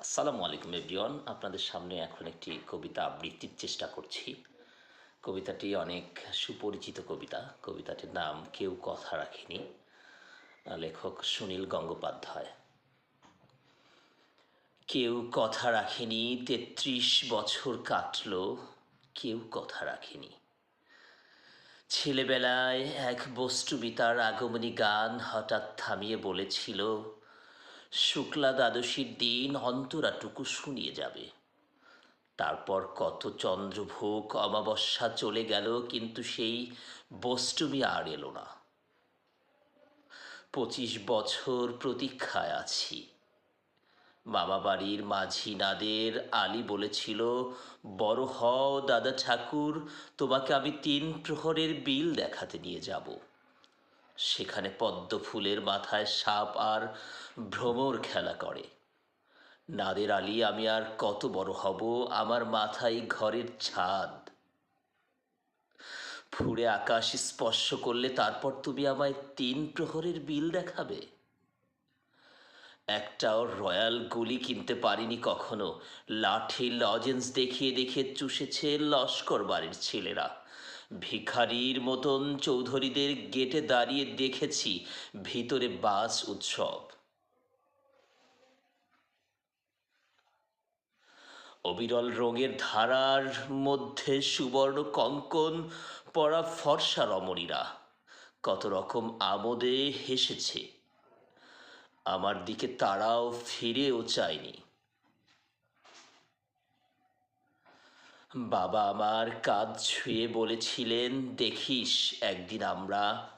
আসসালামু আলাইকুম এভরিওয়ান। আপনাদের সামনে এখন একটি কবিতা আবৃত্তির চেষ্টা করছি। কবিতাটি অনেক সুপরিচিত কবিতা। কবিতাটির নাম কেউ কথা রাখেনি। লেখক সুনীল গঙ্গোপাধ্যায়। কেউ কথা রাখেনি, ৩৩ বছর কাটল, কেউ কথা রাখেনি। ছেলেবেলায় এক বস্তুবিতার আগমনী গান হঠাৎ থামিয়ে বলেছিল, শুক্লা দ্বাদশীর দিন অন্তরাটুকু শুনিয়ে যাবে। তারপর কত চন্দ্রভোগ অমাবস্যা চলে গেল, কিন্তু সেই বষ্টমী আর এলো না। ২৫ বছর প্রতীক্ষায় আছি। মামাবাড়ির মাঝি নাদের আলী বলেছিল, বড় হও দাদা ঠাকুর, তোমাকে আমি ৩ প্রহরের বিল দেখাতে নিয়ে যাব। সেখানে পদ্ম ফুলের মাথায় সাপ আর ভ্রমর খেলা করে। নাদের আলী, আমি আর কত বড় হব, আমার মাথায় ঘরের ছাদ। ফুঁড়ে আকাশ স্পর্শ করলে তারপর তুমি আমায় ৩ প্রহরের বিল দেখাবে। একটাও রয়্যাল গুলি কিনতে পারিনি কখনো। লাঠি লজেন্স দেখিয়ে দেখিয়ে চুষেছে লস্কর বাড়ির ছেলেরা। ভিখারির মতন চৌধুরীদের গেটে দাঁড়িয়ে দেখেছি ভিতরে বাস উৎসব। অবিরল রঙের ধারার মধ্যে সুবর্ণ কঙ্কন পরা ফর্সা রমণীরা কত রকম আমোদে হেসেছে। আমার দিকে তারাও ফিরেও চায়নি। বাবা আমার কাঁধ ছুঁয়ে বলেছিলেন, দেখিস একদিন আমরা।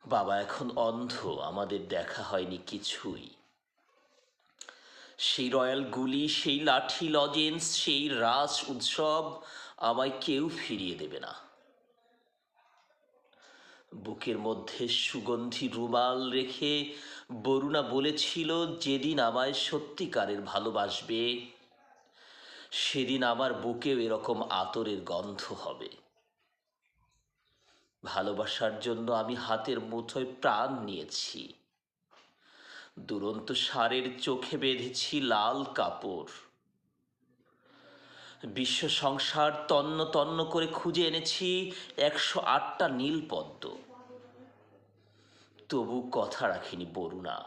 বাবা এখন অন্ধ, আমাদের দেখা হয়নি কিছুই। সেই রয়্যাল গুলি, সেই লাঠি লজেন্স, সেই রাস উৎসব আমায় কেউ ফিরিয়ে দেবে না। বুকের মধ্যে সুগন্ধি রুমাল রেখে বরুণা বলেছিল, যেদিন আমায় সত্যিকারের ভালোবাসবে সেদিন আমার বুকেও এরকম আতরের গন্ধ হবে। ভালোবাসার জন্য আমি হাতের মুঠোয় প্রাণ নিয়েছি। দুরন্ত ষাঁড়ের চোখে বেঁধেছি লাল কাপড়। বিশ্ব সংসার তন্ন তন্ন করে খুঁজে এনেছি ১০৮টা নীলপদ্ম। তবু কথা রাখেনি বরুণা।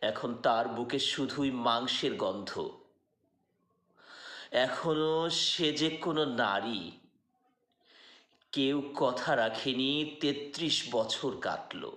এখন তার বুকে শুধুই মাংসের গন্ধ। এখনো সে যে কোনো নারী। কেউ কথা রাখেনি, ৩৩ বছর কাটল।